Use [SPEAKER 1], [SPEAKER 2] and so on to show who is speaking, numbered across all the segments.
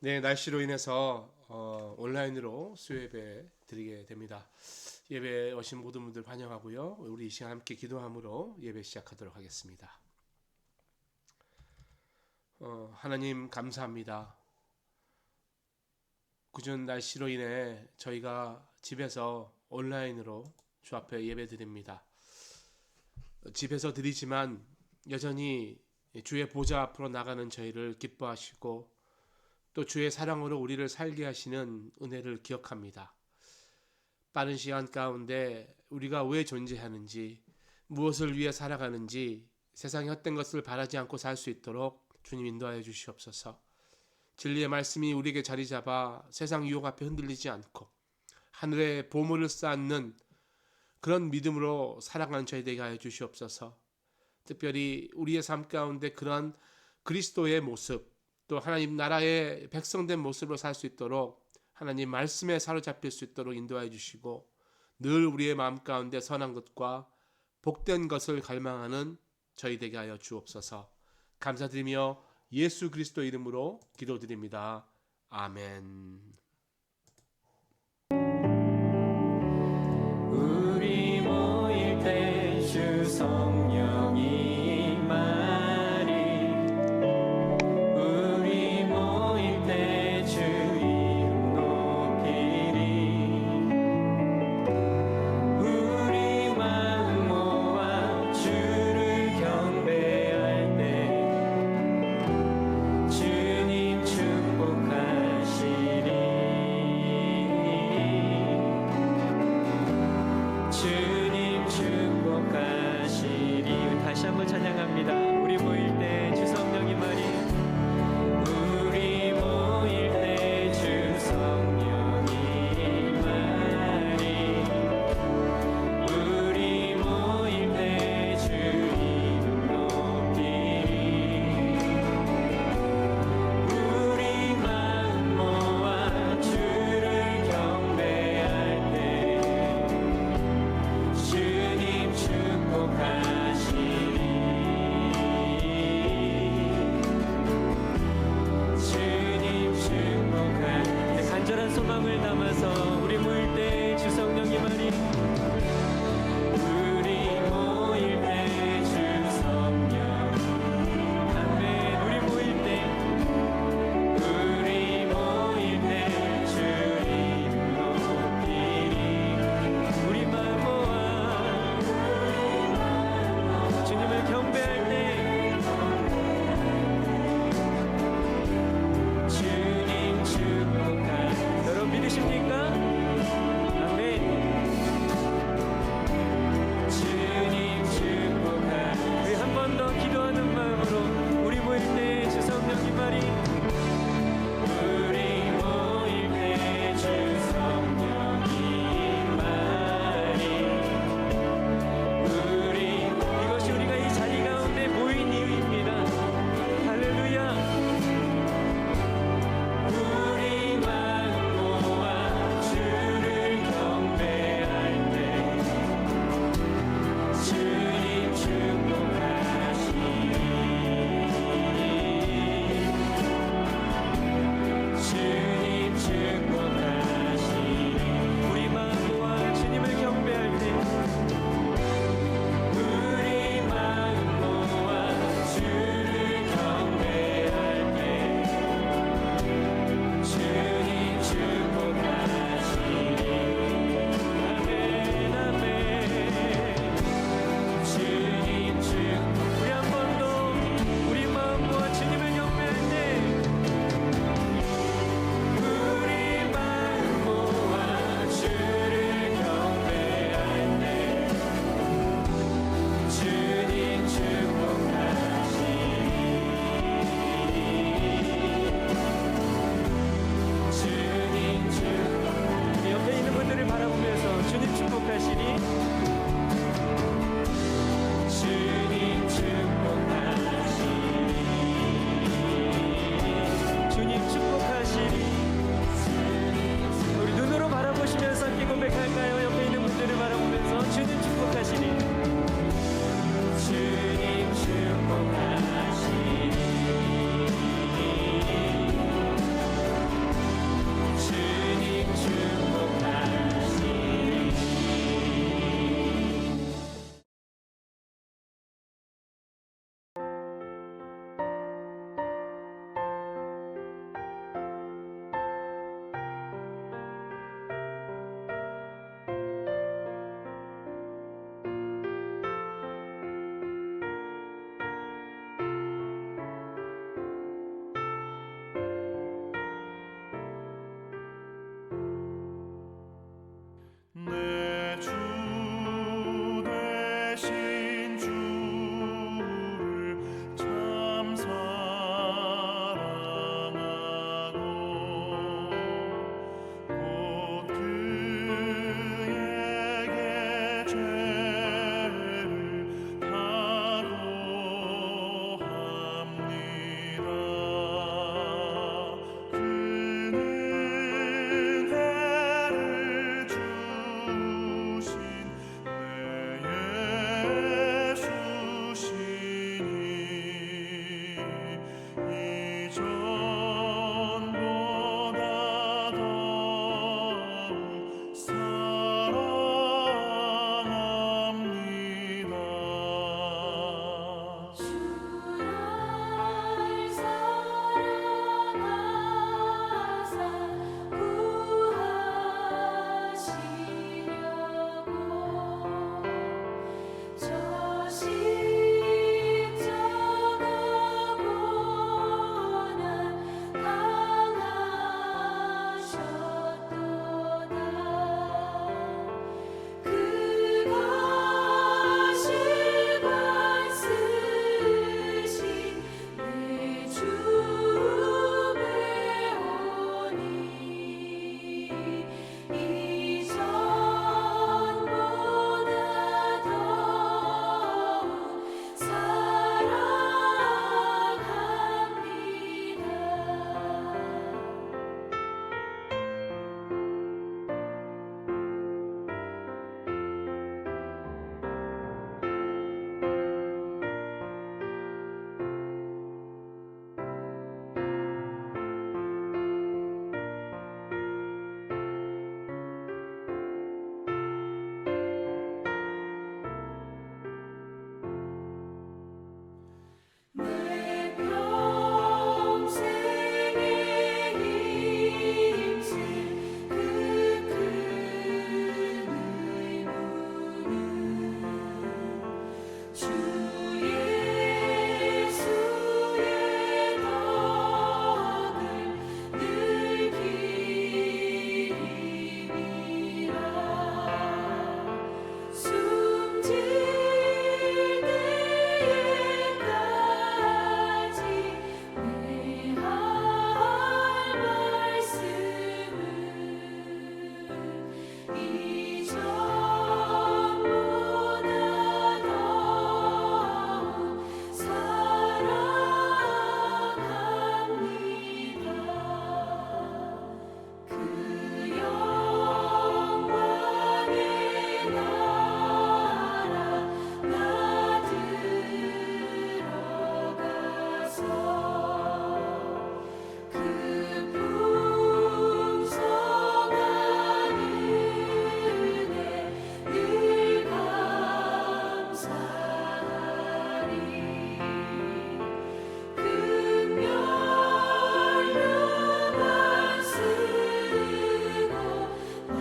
[SPEAKER 1] 네, 날씨로 인해서 온라인으로 수요예배 드리게 됩니다. 예배에 오신 모든 분들 환영하고요. 우리 이 시간 함께 기도함으로 예배 시작하도록 하겠습니다. 하나님 감사합니다. 궂은 날씨로 인해 저희가 집에서 온라인으로 주 앞에 예배 드립니다. 집에서 드리지만 여전히 주의 보좌 앞으로 나가는 저희를 기뻐하시고 또 주의 사랑으로 우리를 살게 하시는 은혜를 기억합니다. 빠른 시간 가운데 우리가 왜 존재하는지, 무엇을 위해 살아가는지 세상의 헛된 것을 바라지 않고 살 수 있도록 주님 인도하여 주시옵소서. 진리의 말씀이 우리에게 자리 잡아 세상 유혹 앞에 흔들리지 않고 하늘에 보물을 쌓는 그런 믿음으로 살아가는 저희 되게 하여 주시옵소서. 특별히 우리의 삶 가운데 그런 그리스도의 모습, 또 하나님 나라의 백성된 모습으로 살 수 있도록 하나님 말씀에 사로잡힐 수 있도록 인도하여 주시고 늘 우리의 마음 가운데 선한 것과 복된 것을 갈망하는 저희 되게 하여 주옵소서. 감사드리며 예수 그리스도 이름으로 기도드립니다. 아멘.
[SPEAKER 2] 우리 모일 때 주 성령이 임하리. 우리 모일 때 주 이름 높이리. 우리 마음 모아 주를 경배할 때 주님 축복하시리. 주님 축복하시리.
[SPEAKER 3] 주신 주를 참 사랑하고 곧 그에게 죄를 다고 합니다. 그는 해를 주신 내 예수시니 이전보다 더욱 사랑합니다.
[SPEAKER 4] 주를 사랑하사 구하시려고 저 십자가 고난 당하셨도다. 그것이 받으신 내 주 배우니 이전보다 더욱 내 평생에 힘쓸 그 큰 의무는 주 예수의 덕을 늘 기리라. 숨질 때까지 내 할 말씀은 이전보다 더욱 사랑합니다. 그 영광의 나라 나 들어가서 그 풍성한 은혜 늘 감사하리. 금멸류관 쓰고 나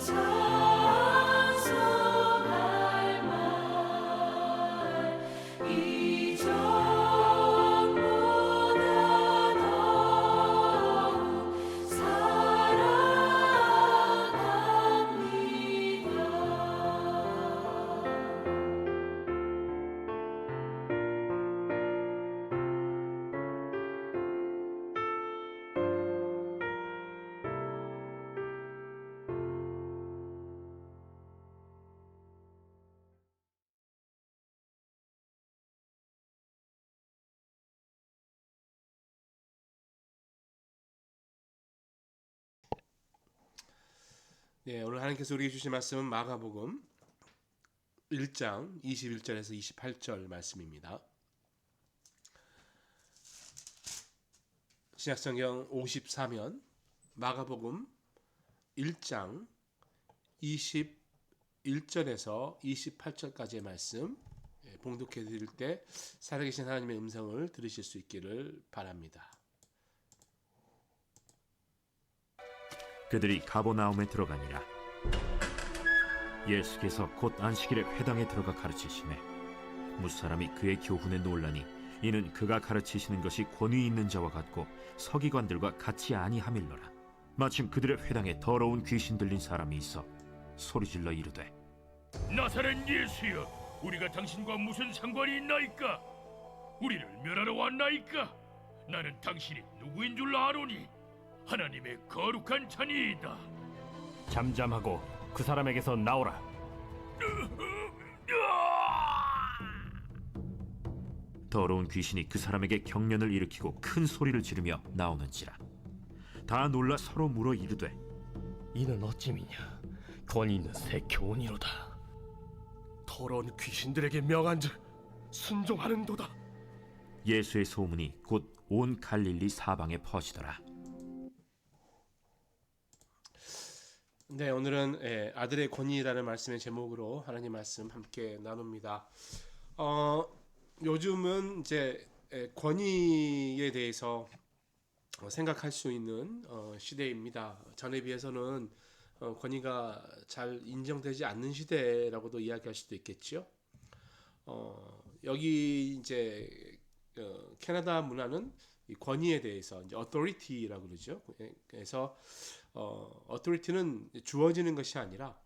[SPEAKER 4] 찬송할 말 이전보다 더욱
[SPEAKER 1] 네, 오늘 하나님께서 우리에게 주신 말씀은 마가복음 1장 21절에서 28절 말씀입니다. 신약성경 54면 마가복음 1장 21절에서 28절까지의 말씀 봉독해 드릴 때 살아계신 하나님의 음성을 들으실 수 있기를 바랍니다.
[SPEAKER 5] 그들이 가버나움에 들어가니라. 예수께서 곧 안식일에 회당에 들어가 가르치시매 무사람이 그의 교훈에 놀라니 이는 그가 가르치시는 것이 권위 있는 자와 같고 서기관들과 같이 아니함일러라. 마침 그들의 회당에 더러운 귀신 들린 사람이 있어 소리질러 이르되
[SPEAKER 3] 나사렛 예수여,
[SPEAKER 6] 우리가 당신과 무슨 상관이 있나이까? 우리를 멸하러 왔나이까? 나는 당신이 누구인 줄 아노니 하나님의 거룩한 자니이다.
[SPEAKER 2] 잠잠하고 그 사람에게서 나오라.
[SPEAKER 5] 더러운 귀신이 그 사람에게 경련을 일으키고 큰 소리를 지르며 나오는지라. 다 놀라 서로 물어 이르되
[SPEAKER 7] 이는 어찌미냐? 권위 있는 새 교훈이로다. 더러운 귀신들에게 명한즉 순종하는도다.
[SPEAKER 5] 예수의 소문이 곧 온 갈릴리 사방에 퍼지더라.
[SPEAKER 1] 네, 오늘은 아들의 권위라는 말씀의 제목으로 하나님 말씀 함께 나눕니다. 요즘은 이제 권위에 대해서 생각할 수 있는 시대입니다. 전에 비해서는 권위가 잘 인정되지 않는 시대라고도 이야기할 수도 있겠죠. 여기 이제 캐나다 문화는 이 권위에 대해서 이제 authority라고 그러죠. 그래서 authority는 주어지는 것이 아니라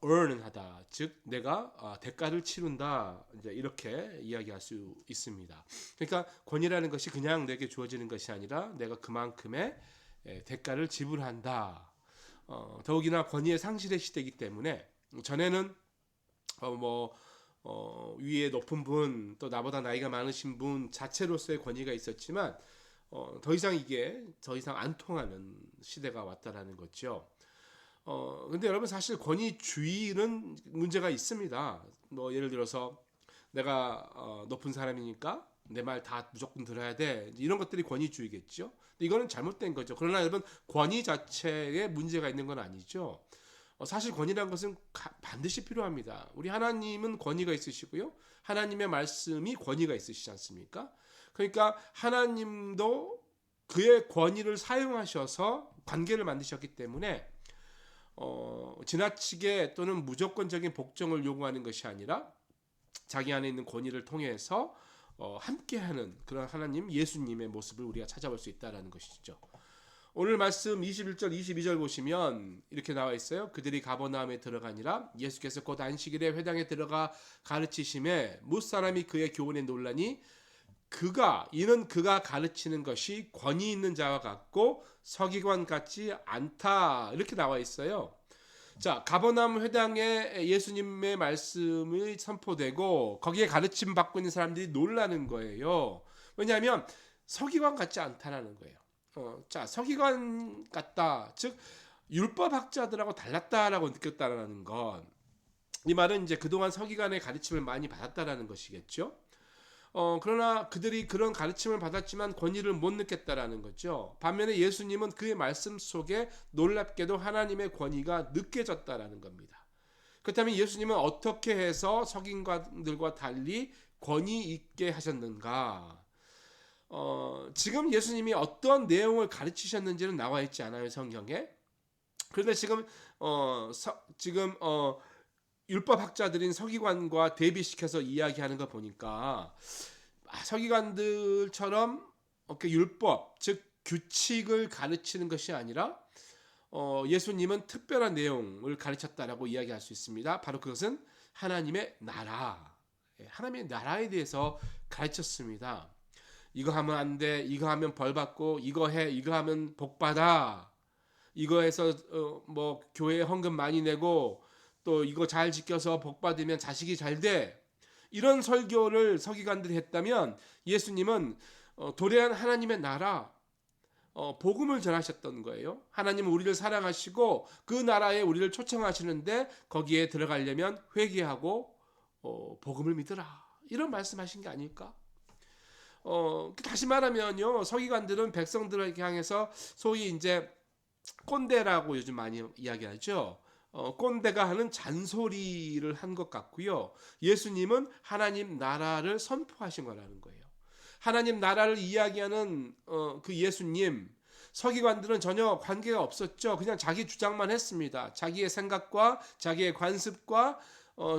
[SPEAKER 1] earn하다, 즉 내가 대가를 치른다, 이제 이렇게 이야기할 수 있습니다. 그러니까 권위라는 것이 그냥 내게 주어지는 것이 아니라 내가 그만큼의 대가를 지불한다. 더욱이나 권위의 상실의 시대이기 때문에 전에는 위에 높은 분, 또 나보다 나이가 많으신 분 자체로서의 권위가 있었지만 더 이상 안 통하는 시대가 왔다라는 거죠. 근데 여러분 사실 권위주의는 문제가 있습니다. 예를 들어서 내가 높은 사람이니까 내 말 다 무조건 들어야 돼. 이런 것들이 권위주의겠죠. 근데 이거는 잘못된 거죠. 그러나 여러분 권위 자체에 문제가 있는 건 아니죠. 사실 권위라는 것은 반드시 필요합니다. 우리 하나님은 권위가 있으시고요. 하나님의 말씀이 권위가 있으시지 않습니까? 그러니까 하나님도 그의 권위를 사용하셔서 관계를 만드셨기 때문에 지나치게 또는 무조건적인 복종을 요구하는 것이 아니라 자기 안에 있는 권위를 통해서 함께하는 그런 하나님, 예수님의 모습을 우리가 찾아볼 수 있다는 것이죠. 오늘 말씀 21절 22절 보시면 이렇게 나와 있어요. 그들이 가버나움에 들어가니라. 예수께서 곧 안식일에 회당에 들어가 가르치심에 무사람이 그의 교훈에 놀라니 이는 그가 가르치는 것이 권위 있는 자와 같고 서기관 같지 않다, 이렇게 나와 있어요. 자, 가버나움 회당에 예수님의 말씀이 선포되고 거기에 가르침 받고 있는 사람들이 놀라는 거예요. 왜냐하면 서기관 같지 않다라는 거예요. 자, 서기관 같다, 즉 율법학자들하고 달랐다라고 느꼈다라는 건, 이 말은 이제 그동안 서기관의 가르침을 많이 받았다라는 것이겠죠. 그러나 그들이 그런 가르침을 받았지만 권위를 못 느꼈다라는 거죠. 반면에 예수님은 그의 말씀 속에 놀랍게도 하나님의 권위가 느껴졌다라는 겁니다. 그렇다면 예수님은 어떻게 해서 서기관들과 달리 권위 있게 하셨는가? 지금 예수님이 어떤 내용을 가르치셨는지는 나와 있지 않아요, 성경에. 그런데 지금 율법학자들인 서기관과 대비시켜서 이야기하는 거 보니까 서기관들처럼 율법, 즉 규칙을 가르치는 것이 아니라 예수님은 특별한 내용을 가르쳤다라고 이야기할 수 있습니다. 바로 그것은 하나님의 나라, 하나님의 나라에 대해서 가르쳤습니다. 이거 하면 안 돼, 이거 하면 벌 받고, 이거 해, 이거 하면 복 받아, 이거 해서 교회에 헌금 많이 내고, 또 이거 잘 지켜서 복 받으면 자식이 잘 돼. 이런 설교를 서기관들이 했다면 예수님은 도래한 하나님의 나라, 복음을 전하셨던 거예요. 하나님은 우리를 사랑하시고 그 나라에 우리를 초청하시는데 거기에 들어가려면 회개하고 복음을 믿으라, 이런 말씀하신 게 아닐까? 다시 말하면요, 서기관들은 백성들에게 향해서 소위 이제 꼰대라고 요즘 많이 이야기하죠. 꼰대가 하는 잔소리를 한 것 같고요. 예수님은 하나님 나라를 선포하신 거라는 거예요. 하나님 나라를 이야기하는 그 예수님, 서기관들은 전혀 관계가 없었죠. 그냥 자기 주장만 했습니다. 자기의 생각과 자기의 관습과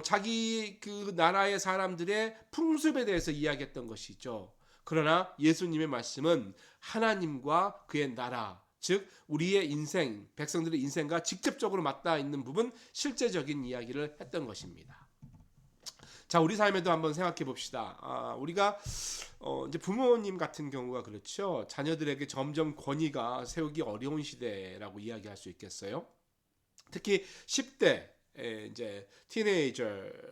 [SPEAKER 1] 자기 그 나라의 사람들의 풍습에 대해서 이야기했던 것이죠. 그러나 예수님의 말씀은 하나님과 그의 나라, 즉 우리의 인생, 백성들의 인생과 직접적으로 맞닿아 있는 부분, 실제적인 이야기를 했던 것입니다. 자, 우리 삶에도 한번 생각해 봅시다. 우리가 이제 부모님 같은 경우가 그렇죠. 자녀들에게 점점 권위가 세우기 어려운 시대라고 이야기할 수 있겠어요. 특히 10대 이제 티네이저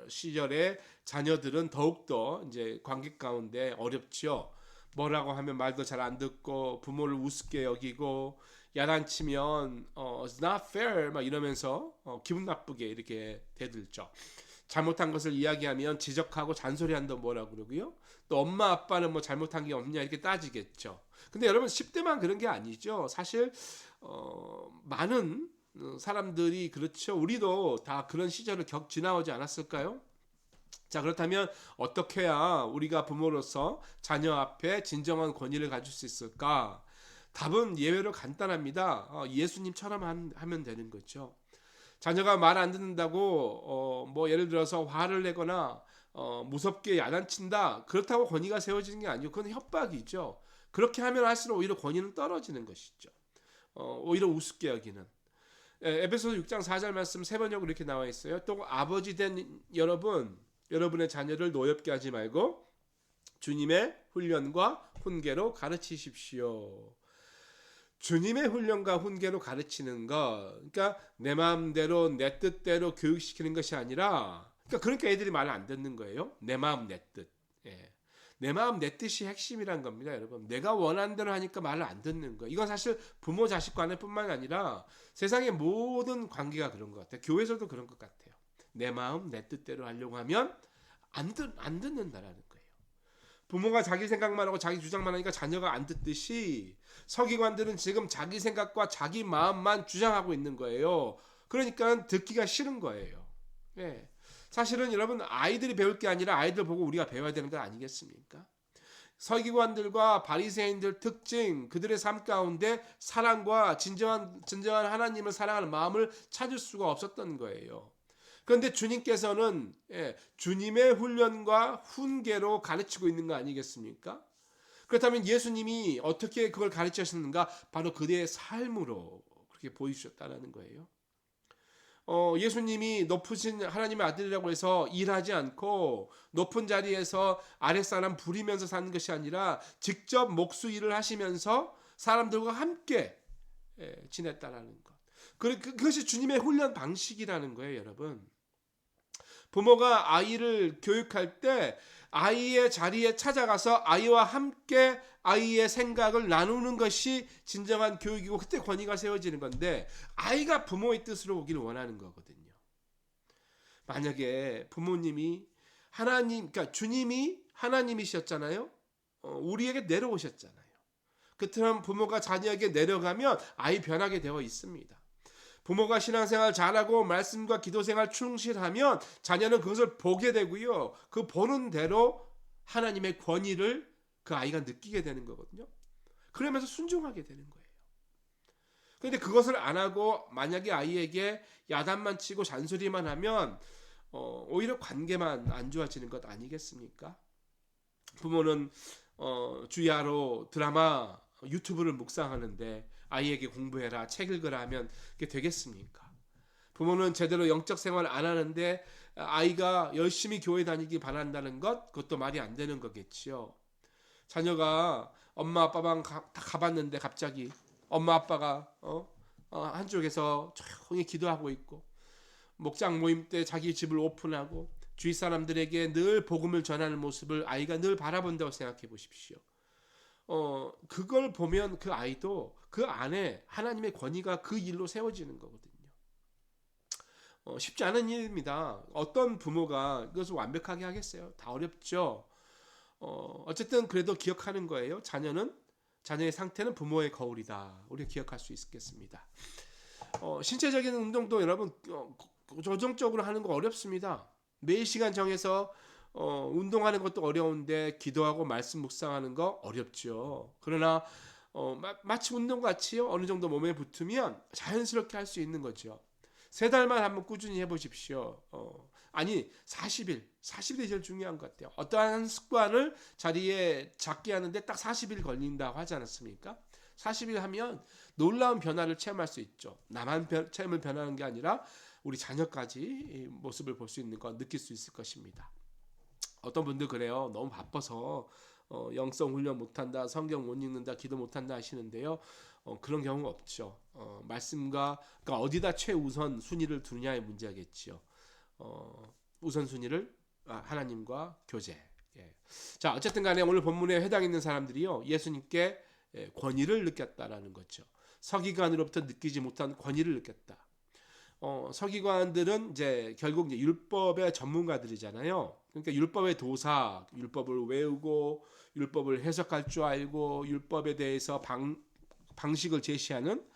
[SPEAKER 1] 시절의 자녀들은 더욱더 이제 관계 가운데 어렵죠. 뭐라고 하면 말도 잘 안 듣고 부모를 우습게 여기고 야단치면 it's not fair 막 이러면서 기분 나쁘게 이렇게 대들죠. 잘못한 것을 이야기하면 지적하고 잔소리한다 뭐라고 그러고요. 또 엄마 아빠는 뭐 잘못한 게 없냐 이렇게 따지겠죠. 근데 여러분 10대만 그런 게 아니죠. 사실 많은 사람들이 그렇죠. 우리도 다 그런 시절을 지나오지 않았을까요? 자, 그렇다면 어떻게 해야 우리가 부모로서 자녀 앞에 진정한 권위를 가질 수 있을까? 답은 예외로 간단합니다. 예수님처럼 하면 되는 거죠. 자녀가 말 안 듣는다고 뭐 예를 들어서 화를 내거나 무섭게 야단친다. 그렇다고 권위가 세워지는 게 아니고 그건 협박이죠. 그렇게 하면 할수록 오히려 권위는 떨어지는 것이죠. 오히려 우습게 여기는. 에베소서 6장 4절 말씀 세 번역으로 이렇게 나와 있어요. 또 아버지 된 여러분의 자녀를 노엽게 하지 말고 주님의 훈련과 훈계로 가르치십시오. 주님의 훈련과 훈계로 가르치는 것, 그러니까 내 마음대로 내 뜻대로 교육시키는 것이 아니라, 그러니까 애들이 말을 안 듣는 거예요. 내 마음 내 뜻. 내 마음 내 뜻이 핵심이란 겁니다, 여러분. 내가 원하는 대로 하니까 말을 안 듣는 거. 이건 사실 부모 자식 간에뿐만 아니라 세상의 모든 관계가 그런 것 같아요. 교회에서도 그런 것 같아요. 내 마음 내 뜻대로 하려고 하면 안 듣는다라는 거예요. 부모가 자기 생각만 하고 자기 주장만 하니까 자녀가 안 듣듯이 서기관들은 지금 자기 생각과 자기 마음만 주장하고 있는 거예요. 그러니까 듣기가 싫은 거예요. 사실은 여러분 아이들이 배울 게 아니라 아이들 보고 우리가 배워야 되는 거 아니겠습니까? 서기관들과 바리새인들 특징, 그들의 삶 가운데 사랑과 진정한 하나님을 사랑하는 마음을 찾을 수가 없었던 거예요. 그런데 주님께서는 주님의 훈련과 훈계로 가르치고 있는 거 아니겠습니까? 그렇다면 예수님이 어떻게 그걸 가르치셨는가? 바로 그대의 삶으로 그렇게 보여주셨다는 거예요. 예수님이 높으신 하나님의 아들이라고 해서 일하지 않고 높은 자리에서 아랫사람 부리면서 사는 것이 아니라 직접 목수 일을 하시면서 사람들과 함께 지냈다라는 것. 그것이 주님의 훈련 방식이라는 거예요, 여러분. 부모가 아이를 교육할 때 아이의 자리에 찾아가서 아이와 함께 아이의 생각을 나누는 것이 진정한 교육이고 그때 권위가 세워지는 건데 아이가 부모의 뜻으로 오기를 원하는 거거든요. 만약에 부모님이 그러니까 주님이 하나님이셨잖아요. 우리에게 내려오셨잖아요. 그처럼 부모가 자녀에게 내려가면 아이 변하게 되어 있습니다. 부모가 신앙생활 잘하고 말씀과 기도생활 충실하면 자녀는 그것을 보게 되고요. 그 보는 대로 하나님의 권위를 그 아이가 느끼게 되는 거거든요. 그러면서 순종하게 되는 거예요. 그런데 그것을 안 하고 만약에 아이에게 야단만 치고 잔소리만 하면 오히려 관계만 안 좋아지는 것 아니겠습니까? 부모는 주야로 드라마, 유튜브를 묵상하는데 아이에게 공부해라, 책 읽으라 하면 그게 되겠습니까? 부모는 제대로 영적 생활을 안 하는데 아이가 열심히 교회 다니기 바란다는 것, 그것도 말이 안 되는 거겠지요. 자녀가 엄마 아빠방 가봤는데 갑자기 엄마 아빠가 한쪽에서 조용히 기도하고 있고 목장 모임 때 자기 집을 오픈하고 주위 사람들에게 늘 복음을 전하는 모습을 아이가 늘 바라본다고 생각해 보십시오. 그걸 보면 그 아이도 그 안에 하나님의 권위가 그 일로 세워지는 거거든요. 쉽지 않은 일입니다. 어떤 부모가 그것을 완벽하게 하겠어요? 다 어렵죠. 어쨌든 그래도 기억하는 거예요. 자녀의 상태는 부모의 거울이다. 우리가 기억할 수 있겠습니다. 신체적인 운동도 여러분 조정적으로 하는 거 어렵습니다. 매일 시간 정해서 운동하는 것도 어려운데 기도하고 말씀 묵상하는 거 어렵죠. 그러나 마치 운동같이요. 어느 정도 몸에 붙으면 자연스럽게 할 수 있는 거죠. 3달만 한번 꾸준히 해보십시오. 아니 40일이 제일 중요한 것 같아요. 어떠한 습관을 자리에 잡게 하는데 딱 40일 걸린다고 하지 않았습니까? 40일 하면 놀라운 변화를 체험할 수 있죠. 나만 체험을 변하는 게 아니라 우리 자녀까지 이 모습을 볼 수 있는 것, 느낄 수 있을 것입니다. 어떤 분들 그래요. 너무 바빠서 영성 훈련 못한다, 성경 못 읽는다, 기도 못한다 하시는데요. 그런 경우가 없죠. 말씀과 그러니까 어디다 최우선 순위를 두느냐의 문제겠지요. 우선순위를 하나님과 교제. 예. 자, 어쨌든 간에 오늘 본문에 해당 있는 사람들이요, 예수님께 권위를 느꼈다라는 거죠. 서기관으로부터 느끼지 못한 권위를 느꼈다. 서기관들은 이제 결국 이제 율법의 전문가들이잖아요. 그러니까 율법의 도사, 율법을 외우고 율법을 해석할 줄 알고 율법에 대해서 방식을 제시하는,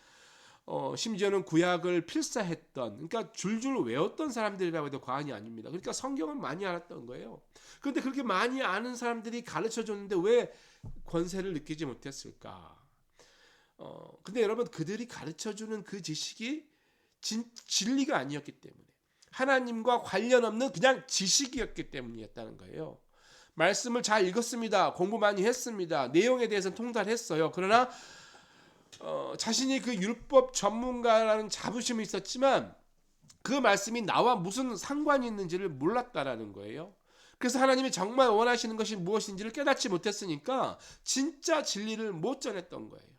[SPEAKER 1] 심지어는 구약을 필사했던, 그러니까 줄줄 외웠던 사람들이라고 해도 과언이 아닙니다. 그러니까 성경을 많이 알았던 거예요. 그런데 그렇게 많이 아는 사람들이 가르쳐 줬는데 왜 권세를 느끼지 못했을까? 근데 여러분, 그들이 가르쳐 주는 그 지식이 진리가 아니었기 때문에, 하나님과 관련 없는 그냥 지식이었기 때문이었다는 거예요. 말씀을 잘 읽었습니다. 공부 많이 했습니다. 내용에 대해서는 통달했어요. 그러나 자신이 그 율법 전문가라는 자부심이 있었지만 그 말씀이 나와 무슨 상관이 있는지를 몰랐다라는 거예요. 그래서 하나님이 정말 원하시는 것이 무엇인지를 깨닫지 못했으니까 진짜 진리를 못 전했던 거예요.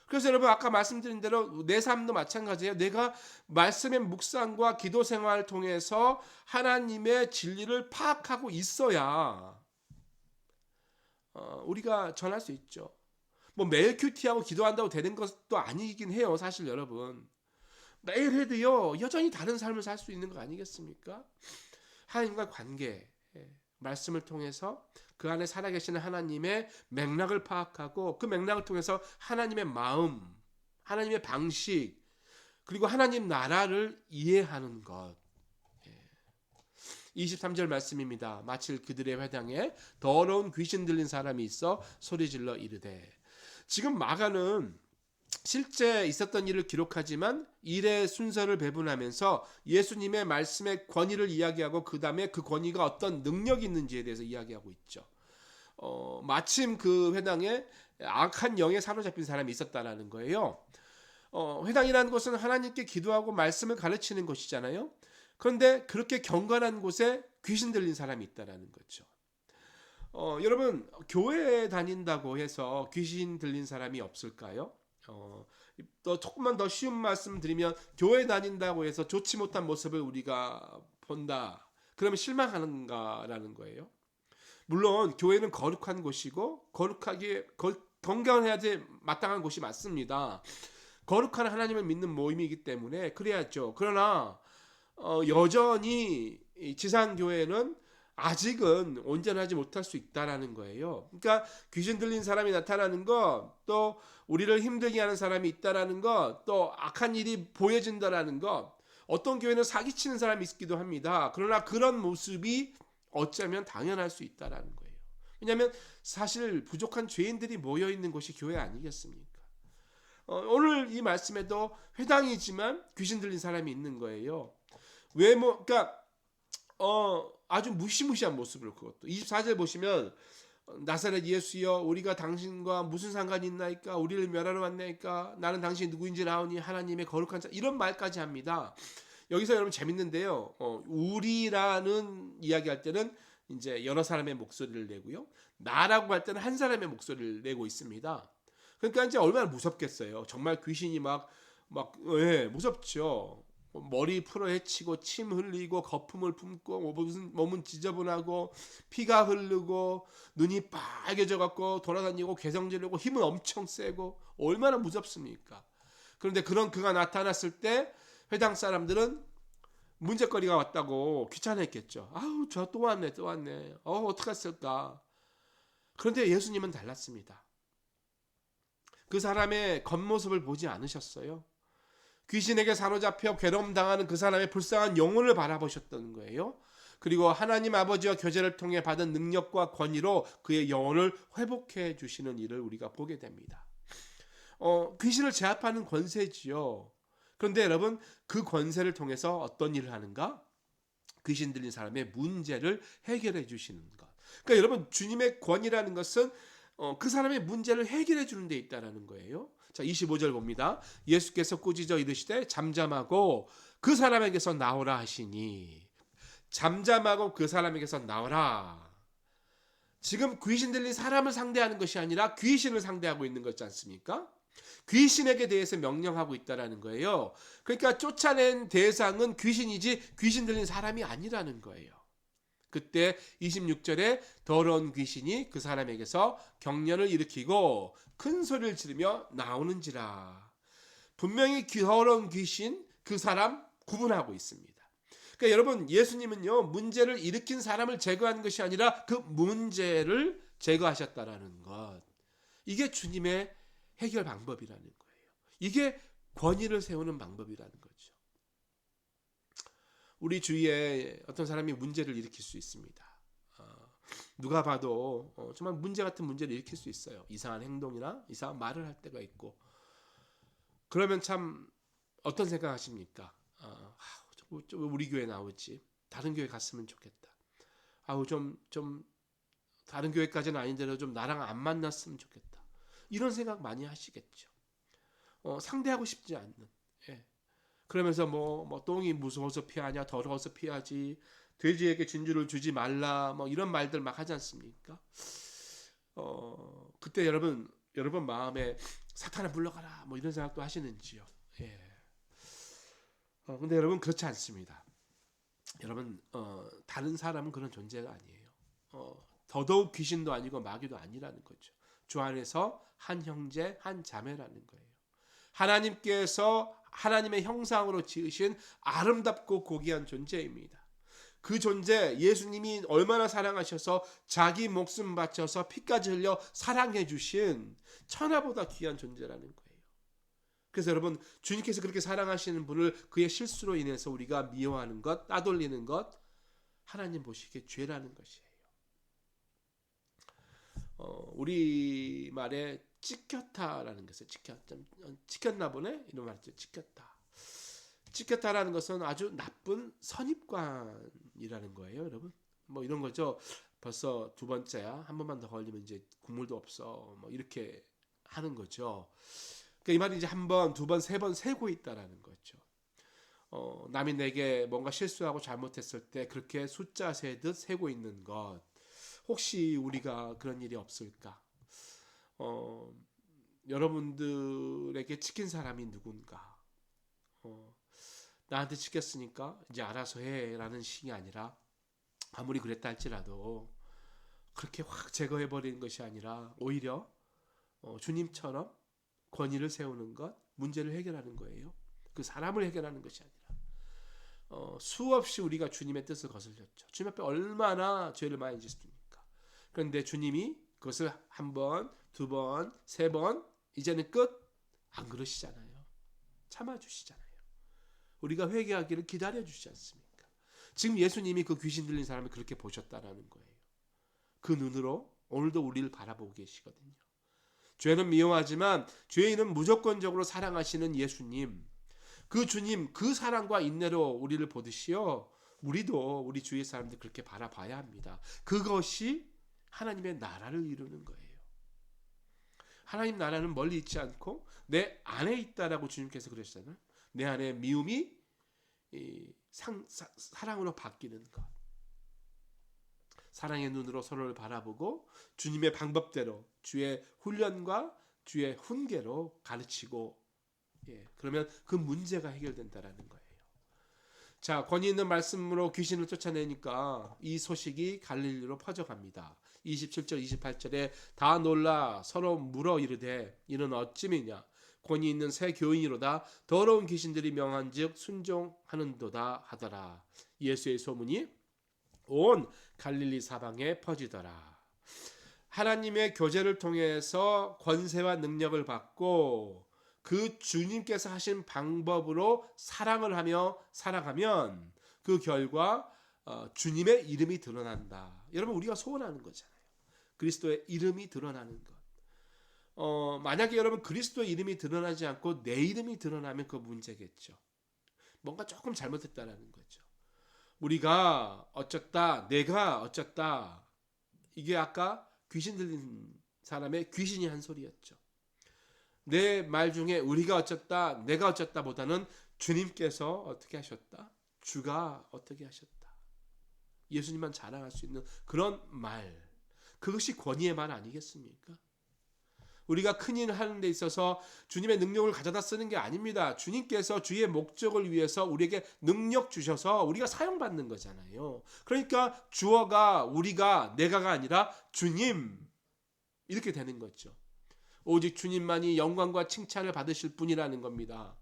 [SPEAKER 1] 그래서 여러분, 아까 말씀드린 대로 내 삶도 마찬가지예요. 내가 말씀의 묵상과 기도 생활을 통해서 하나님의 진리를 파악하고 있어야 우리가 전할 수 있죠. 뭐 매일 큐티하고 기도한다고 되는 것도 아니긴 해요. 사실 여러분, 매일 해도요 여전히 다른 삶을 살 수 있는 거 아니겠습니까? 하나님과 관계, 말씀을 통해서 그 안에 살아계시는 하나님의 맥락을 파악하고 그 맥락을 통해서 하나님의 마음, 하나님의 방식, 그리고 하나님 나라를 이해하는 것. 23절 말씀입니다. 마칠 그들의 회당에 더러운 귀신 들린 사람이 있어 소리질러 이르되. 지금 마가는 실제 있었던 일을 기록하지만 일의 순서를 배분하면서 예수님의 말씀의 권위를 이야기하고 그 다음에 그 권위가 어떤 능력이 있는지에 대해서 이야기하고 있죠. 마침 그 회당에 악한 영에 사로잡힌 사람이 있었다라는 거예요. 회당이라는 것은 하나님께 기도하고 말씀을 가르치는 곳이잖아요. 그런데 그렇게 경건한 곳에 귀신 들린 사람이 있다라는 거죠. 여러분, 교회에 다닌다고 해서 귀신 들린 사람이 없을까요? 또 조금만 더 쉬운 말씀 드리면, 교회 다닌다고 해서 좋지 못한 모습을 우리가 본다, 그러면 실망하는가라는 거예요. 물론 교회는 거룩한 곳이고 건강해야지 마땅한 곳이 맞습니다. 거룩한 하나님을 믿는 모임이기 때문에 그래야죠. 그러나 여전히 지상교회는 아직은 온전하지 못할 수 있다라는 거예요. 그러니까 귀신 들린 사람이 나타나는 것, 또 우리를 힘들게 하는 사람이 있다라는 것, 또 악한 일이 보여진다라는 것, 어떤 교회는 사기치는 사람이 있기도 합니다. 그러나 그런 모습이 어쩌면 당연할 수 있다라는 거예요. 왜냐하면 사실 부족한 죄인들이 모여 있는 곳이 교회 아니겠습니까? 오늘 이 말씀에도 회당이지만 귀신 들린 사람이 있는 거예요. 그러니까 아주 무시무시한 모습으로, 그것도 24절 보시면 나사렛 예수여 우리가 당신과 무슨 상관이 있나이까? 우리를 멸하러 왔나이까? 나는 당신이 누구인지 아오니 하나님의 거룩한 자, 이런 말까지 합니다. 여기서 여러분 재밌는데요, 우리라는 이야기할 때는 이제 여러 사람의 목소리를 내고요, 나라고 할 때는 한 사람의 목소리를 내고 있습니다. 그러니까 이제 얼마나 무섭겠어요. 정말 귀신이 무섭죠. 머리 풀어 헤치고 침 흘리고 거품을 품고 몸은 지저분하고 피가 흐르고 눈이 빨개져 갖고 돌아다니고 괴성지르고 힘은 엄청 세고 얼마나 무섭습니까? 그런데 그런 그가 나타났을 때 회당 사람들은 문제거리가 왔다고 귀찮아했겠죠. 아우, 저 또 왔네. 어떡했을까? 그런데 예수님은 달랐습니다. 그 사람의 겉모습을 보지 않으셨어요. 귀신에게 사로잡혀 괴로움 당하는 그 사람의 불쌍한 영혼을 바라보셨던 거예요. 그리고 하나님 아버지와 교제를 통해 받은 능력과 권위로 그의 영혼을 회복해 주시는 일을 우리가 보게 됩니다. 귀신을 제압하는 권세지요. 그런데 여러분, 그 권세를 통해서 어떤 일을 하는가? 귀신 들린 사람의 문제를 해결해 주시는 것. 그러니까 여러분, 주님의 권위라는 것은 그 사람의 문제를 해결해 주는 데 있다라는 거예요. 자, 25절 봅니다. 예수께서 꾸짖어 이르시되 잠잠하고 그 사람에게서 나오라 하시니. 잠잠하고 그 사람에게서 나오라. 지금 귀신 들린 사람을 상대하는 것이 아니라 귀신을 상대하고 있는 거지 않습니까? 귀신에게 대해서 명령하고 있다라는 거예요. 그러니까 쫓아낸 대상은 귀신이지 귀신 들린 사람이 아니라는 거예요. 그때 26절에 더러운 귀신이 그 사람에게서 경련을 일으키고 큰 소리를 지르며 나오는지라. 분명히 더러운 귀신 그 사람 구분하고 있습니다. 그러니까 여러분, 예수님은요, 문제를 일으킨 사람을 제거하는 것이 아니라 그 문제를 제거하셨다라는 것. 이게 주님의 해결 방법이라는 거예요. 이게 권위를 세우는 방법이라는 거죠. 우리 주위에 어떤 사람이 문제를 일으킬 수 있습니다. 누가 봐도 정말 문제 같은 문제를 일으킬 수 있어요. 이상한 행동이나 이상한 말을 할 때가 있고. 그러면 참 어떤 생각 하십니까? 우리 교회 나오지. 다른 교회 갔으면 좋겠다. 좀 다른 교회까지는 아닌데도 좀 나랑 안 만났으면 좋겠다. 이런 생각 많이 하시겠죠. 상대하고 싶지 않는. 예. 그러면서 똥이 무서워서 피하냐, 더러워서 피하지, 돼지에게 진주를 주지 말라, 이런 말들 막 하지 않습니까? 그때 여러분 마음에 사탄아 물러가라, 이런 생각도 하시는지요? 예. 근데 여러분 그렇지 않습니다. 여러분 다른 사람은 그런 존재가 아니에요. 더더욱 귀신도 아니고 마귀도 아니라는 거죠. 주 안에서 한 형제 한 자매라는 거예요. 하나님께서 하나님의 형상으로 지으신 아름답고 고귀한 존재입니다. 그 존재, 예수님이 얼마나 사랑하셔서 자기 목숨 바쳐서 피까지 흘려 사랑해 주신 천하보다 귀한 존재라는 거예요. 그래서 여러분, 주님께서 그렇게 사랑하시는 분을 그의 실수로 인해서 우리가 미워하는 것, 따돌리는 것, 하나님 보시기에 죄라는 것이에요. 우리 말에 찍혔다라는 것을 찍혔나 보네, 이런 말이죠. 찍혔다라는 것은 아주 나쁜 선입관이라는 거예요, 여러분. 이런 거죠. 벌써 두 번째야. 한 번만 더 걸리면 이제 국물도 없어. 이렇게 하는 거죠. 그러니까 이 말이 이제 한 번, 두 번, 세 번 세고 있다라는 거죠. 남이 내게 뭔가 실수하고 잘못했을 때 그렇게 숫자 세듯 세고 있는 것. 혹시 우리가 그런 일이 없을까? 여러분들에게 찍힌 사람이 누군가? 나한테 찍혔으니까 이제 알아서 해라는 식이 아니라, 아무리 그랬다 할지라도 그렇게 확 제거해버리는 것이 아니라 오히려 주님처럼 권위를 세우는 것, 문제를 해결하는 거예요. 그 사람을 해결하는 것이 아니라. 수없이 우리가 주님의 뜻을 거슬렸죠. 주님 앞에 얼마나 죄를 많이 짓습니까? 그런데 주님이 그것을 한 번, 두 번, 세 번, 이제는 끝? 안 그러시잖아요. 참아주시잖아요. 우리가 회개하기를 기다려주시지 않습니까? 지금 예수님이 그 귀신 들린 사람을 그렇게 보셨다라는 거예요. 그 눈으로 오늘도 우리를 바라보고 계시거든요. 죄는 미워하지만 죄인은 무조건적으로 사랑하시는 예수님, 그 주님, 그 사랑과 인내로 우리를 보듯이요, 우리도 우리 주위 사람들 그렇게 바라봐야 합니다. 그것이 하나님의 나라를 이루는 거예요. 하나님 나라는 멀리 있지 않고 내 안에 있다라고 주님께서 그러셨잖아요. 내 안에 미움이 사랑으로 바뀌는 것. 사랑의 눈으로 서로를 바라보고 주님의 방법대로 주의 훈련과 주의 훈계로 가르치고, 그러면 그 문제가 해결된다라는 거예요. 자, 권위 있는 말씀으로 귀신을 쫓아내니까 이 소식이 갈릴리로 퍼져갑니다. 27절 28절에 다 놀라 서로 물어 이르되 이는 어찌미냐, 권위 있는 새 교인이로다, 더러운 귀신들이 명한즉 순종하는도다 하더라. 예수의 소문이 온 갈릴리 사방에 퍼지더라. 하나님의 교제를 통해서 권세와 능력을 받고 그 주님께서 하신 방법으로 사랑을 하며 살아가면 그 결과 주님의 이름이 드러난다. 여러분, 우리가 소원하는 거잖아요. 그리스도의 이름이 드러나는 것. 만약에 여러분 그리스도의 이름이 드러나지 않고 내 이름이 드러나면 그 문제겠죠. 뭔가 조금 잘못했다라는 거죠. 우리가 어쩌다, 내가 어쩌다, 이게 아까 귀신 들린 사람의 귀신이 한 소리였죠. 내 말 중에 우리가 어쩌다, 내가 어쩌다 보다는 주님께서 어떻게 하셨다, 주가 어떻게 하셨다, 예수님만 자랑할 수 있는 그런 말, 그것이 권위의 말 아니겠습니까? 우리가 큰일 하는 데 있어서 주님의 능력을 가져다 쓰는 게 아닙니다. 주님께서 주의 목적을 위해서 우리에게 능력 주셔서 우리가 사용받는 거잖아요. 그러니까 주어가 우리가 내가가 아니라 주님 이렇게 되는 거죠. 오직 주님만이 영광과 칭찬을 받으실 분이라는 겁니다.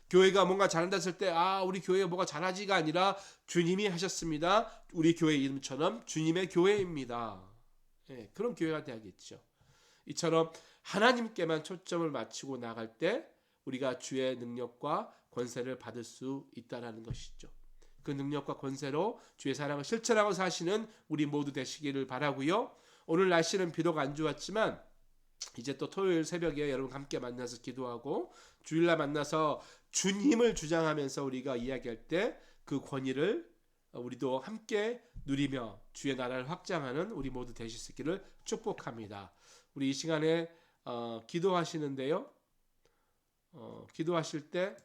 [SPEAKER 1] 교회가 뭔가 잘한다 했을 때 우리 교회가 뭐가 잘하지가 아니라 주님이 하셨습니다. 우리 교회 이름처럼 주님의 교회입니다. 그런 교회가 되야겠죠. 이처럼 하나님께만 초점을 맞추고 나갈 때 우리가 주의 능력과 권세를 받을 수 있다는 것이죠. 그 능력과 권세로 주의 사랑을 실천하고 사시는 우리 모두 되시기를 바라고요. 오늘 날씨는 비록 안 좋았지만 이제 또 토요일 새벽에 여러분 함께 만나서 기도하고 주일날 만나서 주님을 주장하면서 우리가 이야기할 때 그 권위를 우리도 함께 누리며 주의 나라를 확장하는 우리 모두 되실 수 있기를 축복합니다. 우리 이 시간에 기도하시는데요. 기도하실 때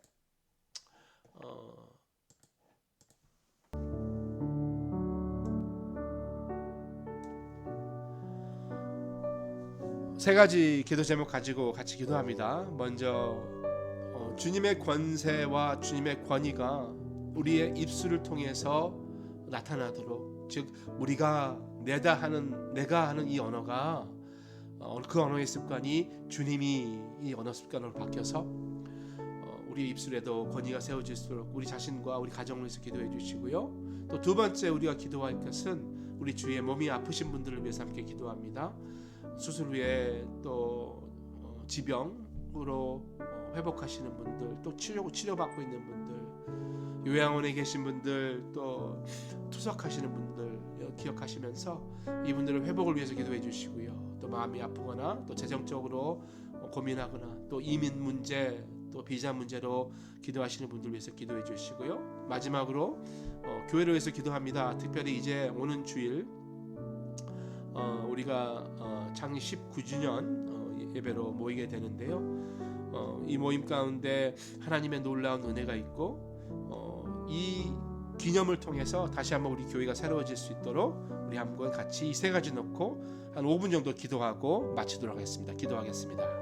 [SPEAKER 1] 세 가지 기도 제목 가지고 같이 기도합니다. 먼저 주님의 권세와 주님의 권위가 우리의 입술을 통해서 나타나도록, 즉 우리가 내가 하는 이 언어가 그 언어의 습관이 주님이 이 언어 습관으로 바뀌어서 우리 입술에도 권위가 세워질수록 우리 자신과 우리 가정을 위해서 기도해 주시고요. 또 두 번째 우리가 기도할 것은 우리 주위에 몸이 아프신 분들을 위해서 함께 기도합니다. 수술 후에 또 지병으로 회복하시는 분들, 또 치료받고 있는 분들, 요양원에 계신 분들, 또 투석하시는 분들 기억하시면서 이분들의 회복을 위해서 기도해 주시고요. 또 마음이 아프거나 또 재정적으로 고민하거나 또 이민 문제, 또 비자 문제로 기도하시는 분들 위해서 기도해 주시고요. 마지막으로 교회를 위해서 기도합니다. 특별히 이제 오는 주일 우리가 창립 19주년 예배로 모이게 되는데요. 이 모임 가운데 하나님의 놀라운 은혜가 있고 이 기념을 통해서 다시 한번 우리 교회가 새로워질 수 있도록 우리 한번 같이 이 세 가지 놓고 한 5분 정도 기도하고 마치도록 하겠습니다. 기도하겠습니다.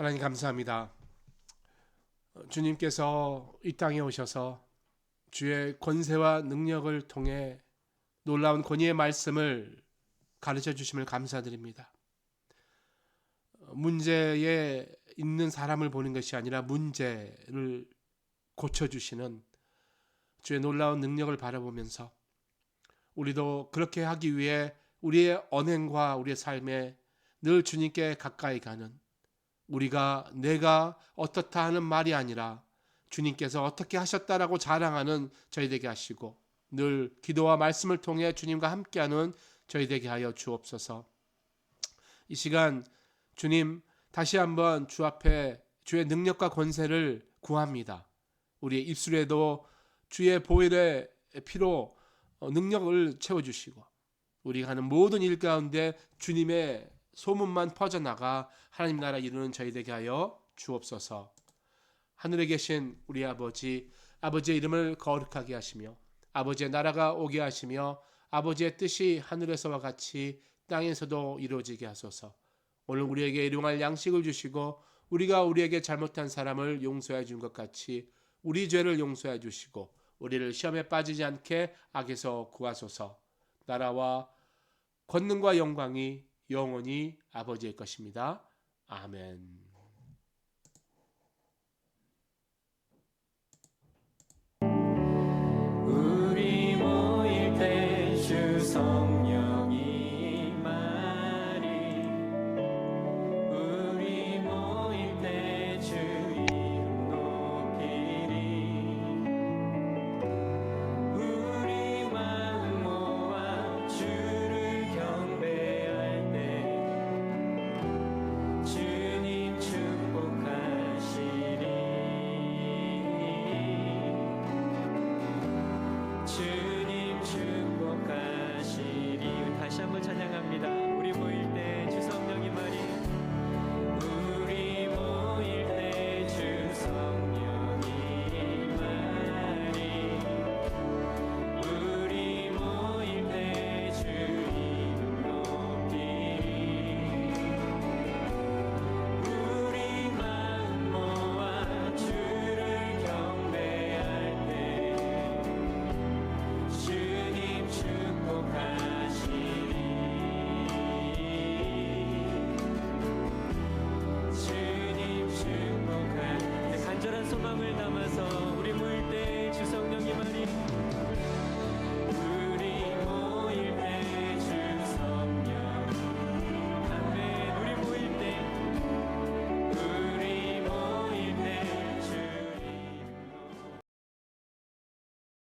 [SPEAKER 1] 하나님 감사합니다. 주님께서 이 땅에 오셔서 주의 권세와 능력을 통해 놀라운 권위의 말씀을 가르쳐 주심을 감사드립니다. 문제에 있는 사람을 보는 것이 아니라 문제를 고쳐주시는 주의 놀라운 능력을 바라보면서 우리도 그렇게 하기 위해 우리의 언행과 우리의 삶에 늘 주님께 가까이 가는, 내가 어떻다 하는 말이 아니라 주님께서 어떻게 하셨다라고 자랑하는 저희 되게 하시고, 늘 기도와 말씀을 통해 주님과 함께하는 저희 되게 하여 주옵소서. 이 시간 주님, 다시 한번 주 앞에 주의 능력과 권세를 구합니다. 우리의 입술에도 주의 보혈의 피로 능력을 채워주시고, 우리가 하는 모든 일 가운데 주님의 소문만 퍼져나가 하나님 나라 이루는 저희 되게 하여 주옵소서. 하늘에 계신 우리 아버지의 이름을 거룩하게 하시며 아버지의 나라가 오게 하시며 아버지의 뜻이 하늘에서와 같이 땅에서도 이루어지게 하소서. 오늘 우리에게 일용할 양식을 주시고 우리가 우리에게 잘못한 사람을 용서해 준 것 같이 우리 죄를 용서해 주시고 우리를 시험에 빠지지 않게 악에서 구하소서. 나라와 권능과 영광이 영원히 아버지의 것입니다. 아멘.